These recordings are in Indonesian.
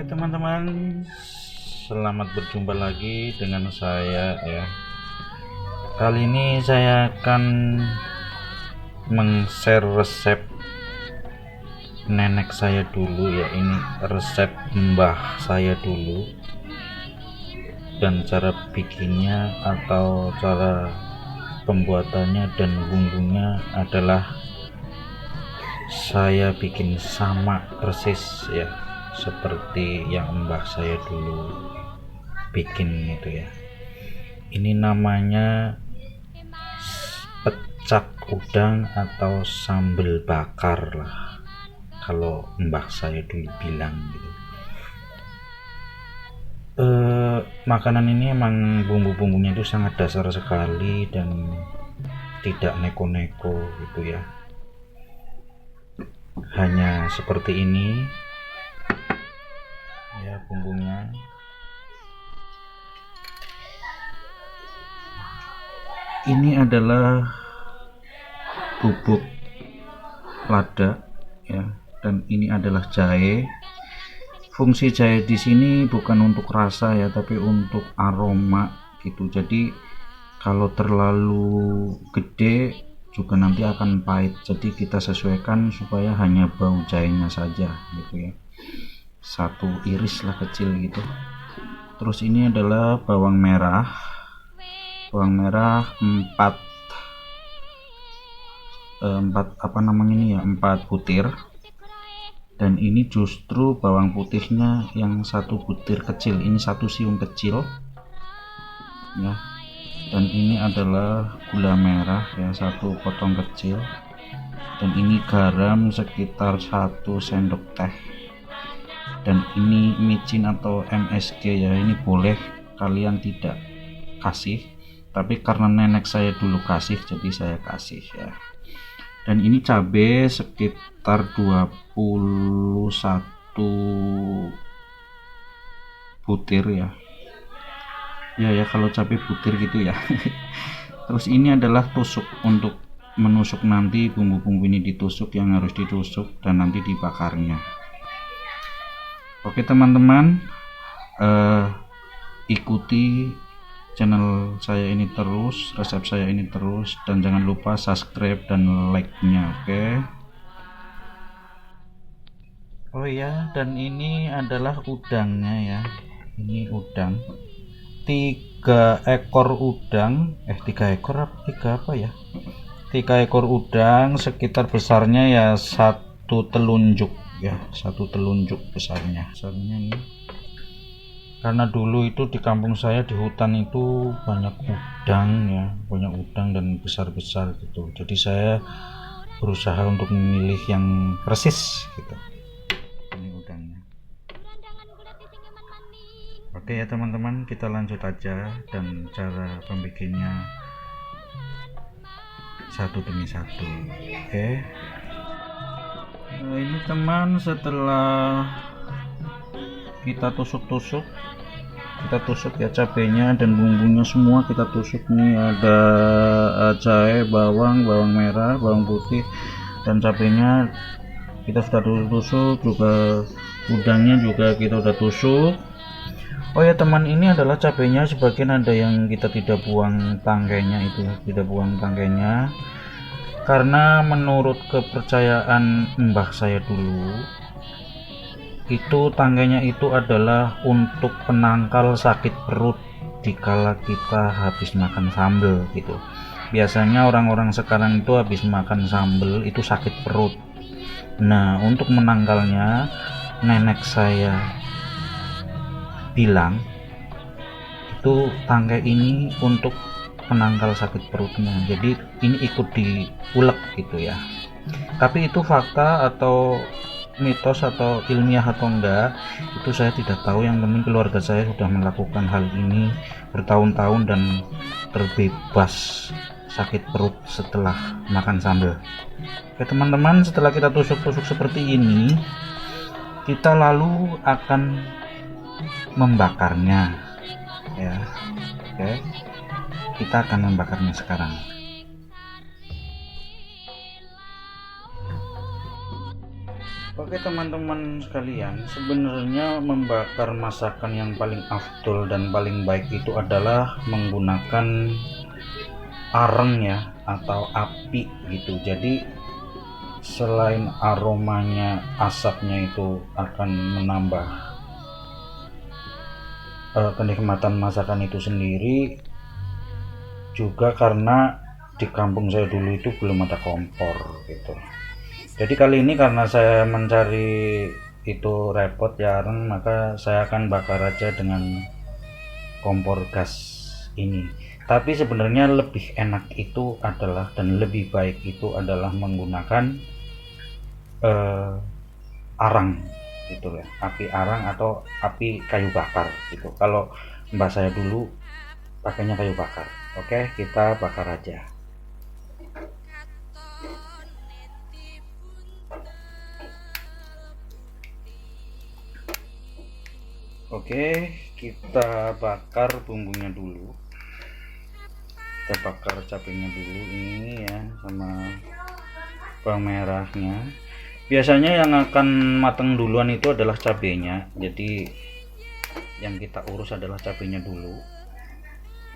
Oke teman-teman, selamat berjumpa lagi dengan saya ya. Kali ini saya akan meng-share resep nenek saya dulu ya. Ini resep mbah saya dulu, dan cara bikinnya atau cara pembuatannya dan bumbunya adalah saya bikin sama persis ya, seperti yang mbah saya dulu bikin itu ya. Ini namanya pecak udang atau sambal bakar lah, kalau mbah saya dulu bilang gitu. Makanan ini emang bumbu-bumbunya itu sangat dasar sekali dan tidak neko-neko gitu ya. Hanya seperti ini ya bumbunya. Ini adalah bubuk lada ya, dan ini adalah jahe. Fungsi jahe di sini bukan untuk rasa ya, tapi untuk aroma gitu. Jadi kalau terlalu gede juga nanti akan pahit, jadi kita sesuaikan supaya hanya bau jahenya saja gitu ya. Satu iris lah kecil gitu. Terus ini adalah bawang merah 4 butir, dan ini justru bawang putihnya yang 1 butir kecil, ini 1 siung kecil ya. Dan ini adalah gula merah ya, 1 potong kecil, dan ini garam sekitar 1 sendok teh. Dan ini micin atau MSG ya, ini boleh kalian tidak kasih, tapi karena nenek saya dulu kasih jadi saya kasih ya. Dan ini cabai sekitar 21 butir ya. Ya kalau cabai butir gitu ya. Terus ini adalah tusuk, untuk menusuk nanti bumbu-bumbu ini ditusuk, yang harus ditusuk dan nanti dibakarnya. Oke teman-teman, ikuti channel saya ini terus, resep saya ini terus, dan jangan lupa subscribe dan like-nya. Oke. Oh iya, dan ini adalah udangnya ya. Ini udang 3 ekor udang, 3 ekor apa 3 apa ya, 3 ekor udang, sekitar besarnya ya 1 telunjuk ya, 1 telunjuk besarnya ini. Karena dulu itu di kampung saya di hutan itu banyak udang ya, banyak udang dan besar-besar gitu, jadi saya berusaha untuk memilih yang persis gitu. Ini udangnya. Oke ya teman-teman, kita lanjut aja, dan cara pembikinnya satu demi satu. Oke. Nah, ini teman, setelah kita tusuk ya cabenya dan bumbunya semua kita tusuk nih. Ada jahe, bawang merah, bawang putih, dan cabenya kita sudah tusuk juga, udangnya juga kita udah tusuk. Oh ya teman, ini adalah cabenya, sebagian ada yang kita tidak buang tangkainya, itu tidak buang tangkainya karena menurut kepercayaan mbah saya dulu itu tangkainya itu adalah untuk penangkal sakit perut dikala kita habis makan sambal gitu. Biasanya orang-orang sekarang itu habis makan sambal itu sakit perut. Nah, untuk menangkalnya nenek saya bilang itu tangkai ini untuk penangkal sakit perutnya, jadi ini ikut diulek gitu ya. Tapi itu fakta atau mitos atau ilmiah atau enggak itu saya tidak tahu, yang penting keluarga saya sudah melakukan hal ini bertahun-tahun dan terbebas sakit perut setelah makan sambal. Oke teman-teman, setelah kita tusuk-tusuk seperti ini, kita lalu akan membakarnya ya. Oke, kita akan membakarnya sekarang. Oke teman-teman sekalian, sebenarnya membakar masakan yang paling afdol dan paling baik itu adalah menggunakan areng ya, atau api gitu. Jadi selain aromanya, asapnya itu akan menambah kenikmatan masakan itu sendiri, juga karena di kampung saya dulu itu belum ada kompor gitu. Jadi kali ini karena saya mencari itu repot ya areng, maka saya akan bakar aja dengan kompor gas ini. Tapi sebenarnya lebih enak itu adalah, dan lebih baik itu adalah menggunakan arang gitu ya, api arang atau api kayu bakar gitu. Kalau mbak saya dulu pakainya kayu bakar. Oke, kita bakar aja. Oke, kita bakar bumbunya dulu. Kita bakar cabenya dulu ini ya, sama bawang merahnya. Biasanya yang akan matang duluan itu adalah cabenya. Jadi yang kita urus adalah cabenya dulu.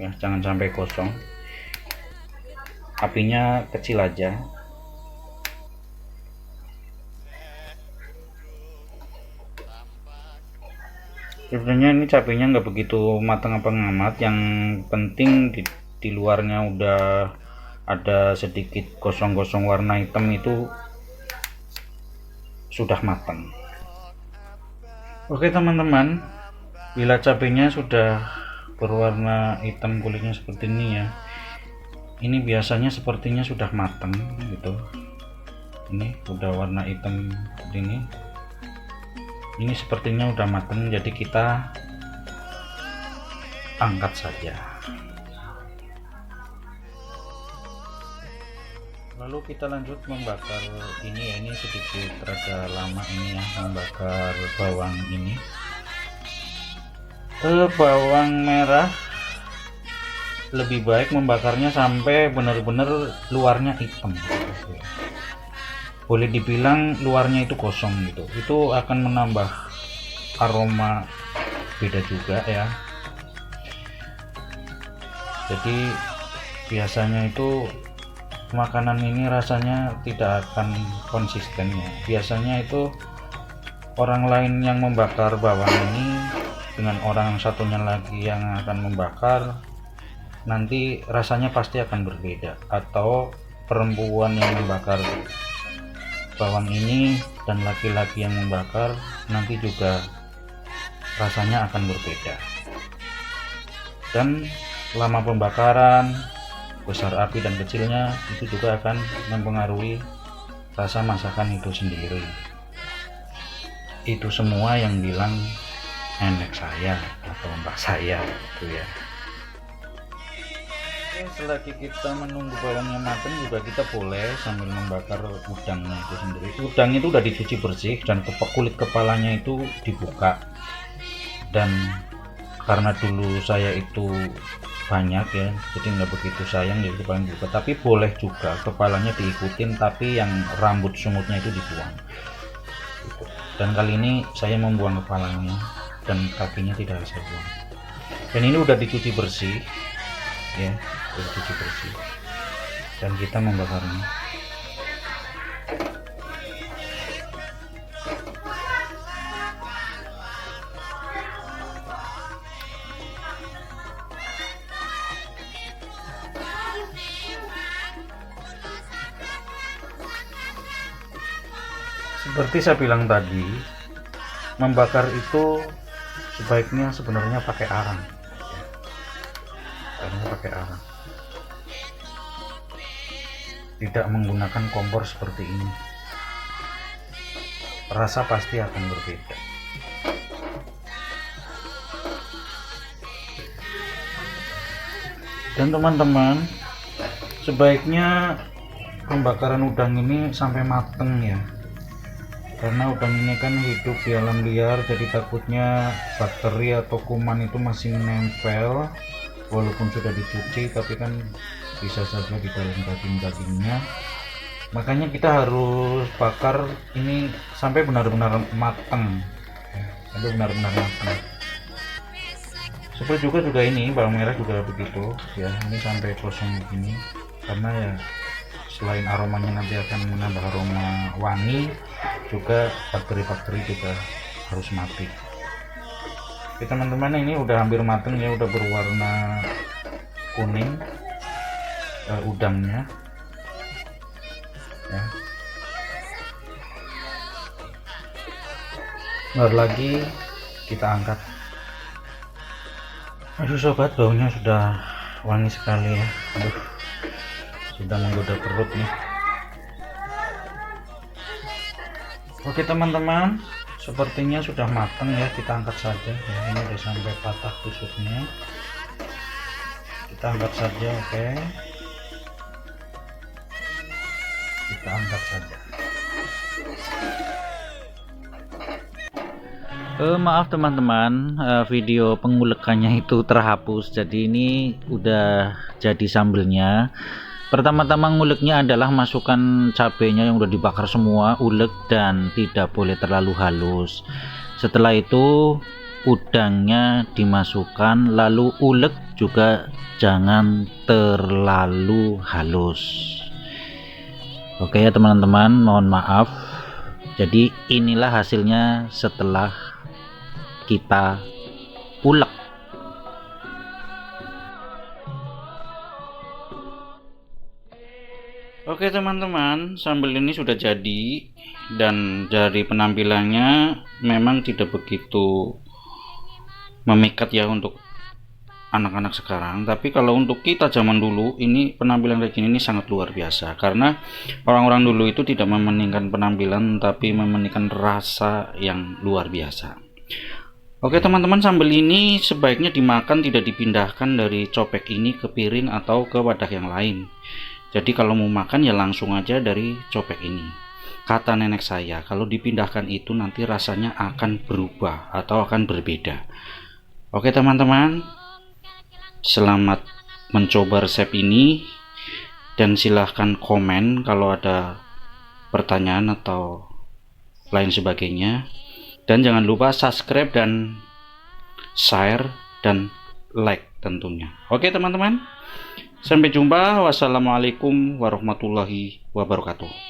Ya, jangan sampai kosong. Apinya kecil aja. Sebenarnya ini cabenya nggak begitu matang apa ngamat, yang penting di luarnya udah ada sedikit gosong-gosong warna hitam, itu sudah matang. Oke teman-teman, bila cabenya sudah berwarna hitam kulitnya seperti ini ya, ini biasanya sepertinya sudah matang gitu. Ini udah warna hitam seperti ini sepertinya udah matang, jadi kita angkat saja. Lalu kita lanjut membakar ini ya, ini sedikit rada lama ini ya, membakar bawang ini. Bawang merah lebih baik membakarnya sampai benar-benar luarnya hitam. Boleh dibilang luarnya itu kosong gitu, itu akan menambah aroma beda juga ya. Jadi biasanya itu makanan ini rasanya tidak akan konsisten ya. Biasanya itu orang lain yang membakar bawang ini dengan orang satunya lagi yang akan membakar, nanti rasanya pasti akan berbeda. Atau perempuan yang membakar bawang ini dan laki-laki yang membakar, nanti juga rasanya akan berbeda. Dan lama pembakaran, besar api dan kecilnya itu juga akan mempengaruhi rasa masakan itu sendiri. Itu semua yang bilang nenek saya atau mbak saya gitu ya. Selagi kita menunggu bawangnya matang, juga kita boleh sambil membakar udangnya itu sendiri. Udang itu udah dicuci bersih dan kulit kepalanya itu dibuka. Dan karena dulu saya itu banyak ya, jadi nggak begitu sayang, jadi paling buka. Tapi boleh juga kepalanya diikutin, tapi yang rambut sumutnya itu dibuang gitu. Dan kali ini saya membuang kepalanya dan kakinya tidak saya buang. Dan ini udah dicuci bersih ya, udah dicuci bersih, dan kita membakarnya. Seperti saya bilang tadi, membakar itu sebaiknya sebenarnya pakai arang. Pakai arang, tidak menggunakan kompor seperti ini. Rasa pasti akan berbeda. Dan teman-teman, sebaiknya pembakaran udang ini sampai mateng ya, karena udang ini kan hidup di alam liar, jadi takutnya bakteri atau kuman itu masih menempel. Walaupun sudah dicuci, tapi kan bisa saja di dalam daging-dagingnya. Makanya kita harus bakar ini sampai benar-benar matang ya, sampai benar-benar matang. Seperti juga ini bawang merah juga begitu ya, ini sampai gosong begini, karena ya selain aromanya nanti akan menambah aroma wangi, juga bakteri-bakteri juga harus mati. Oke teman-teman, ini udah hampir matang ya, udah berwarna kuning udangnya ya. Baru lagi kita angkat. Aduh sobat, baunya sudah wangi sekali ya. Aduh, sudah menggoda perut nih. Oke teman-teman, sepertinya sudah matang ya, kita angkat saja ya. Ini udah sampai patah tusuknya, kita angkat saja. Oke, kita angkat saja. Maaf teman-teman, video pengulekannya itu terhapus, jadi ini udah jadi sambelnya. Pertama-tama nguleknya adalah masukkan cabenya yang udah dibakar semua, ulek dan tidak boleh terlalu halus. Setelah itu udangnya dimasukkan, lalu ulek juga jangan terlalu halus. Oke ya teman-teman, mohon maaf. Jadi inilah hasilnya setelah kita ulek. Oke teman-teman, sambal ini sudah jadi, dan dari penampilannya memang tidak begitu memikat ya untuk anak-anak sekarang, tapi kalau untuk kita zaman dulu, ini penampilan kayak gini ini sangat luar biasa, karena orang-orang dulu itu tidak mementingkan penampilan tapi mementingkan rasa yang luar biasa. Oke teman-teman, sambal ini sebaiknya dimakan, tidak dipindahkan dari cobek ini ke piring atau ke wadah yang lain. Jadi kalau mau makan ya langsung aja dari cobek ini. Kata nenek saya, kalau dipindahkan itu nanti rasanya akan berubah atau akan berbeda. Oke teman-teman, selamat mencoba resep ini, dan silahkan komen kalau ada pertanyaan atau lain sebagainya. Dan jangan lupa subscribe dan share dan like tentunya. Oke teman-teman, sampai jumpa. Wassalamualaikum warahmatullahi wabarakatuh.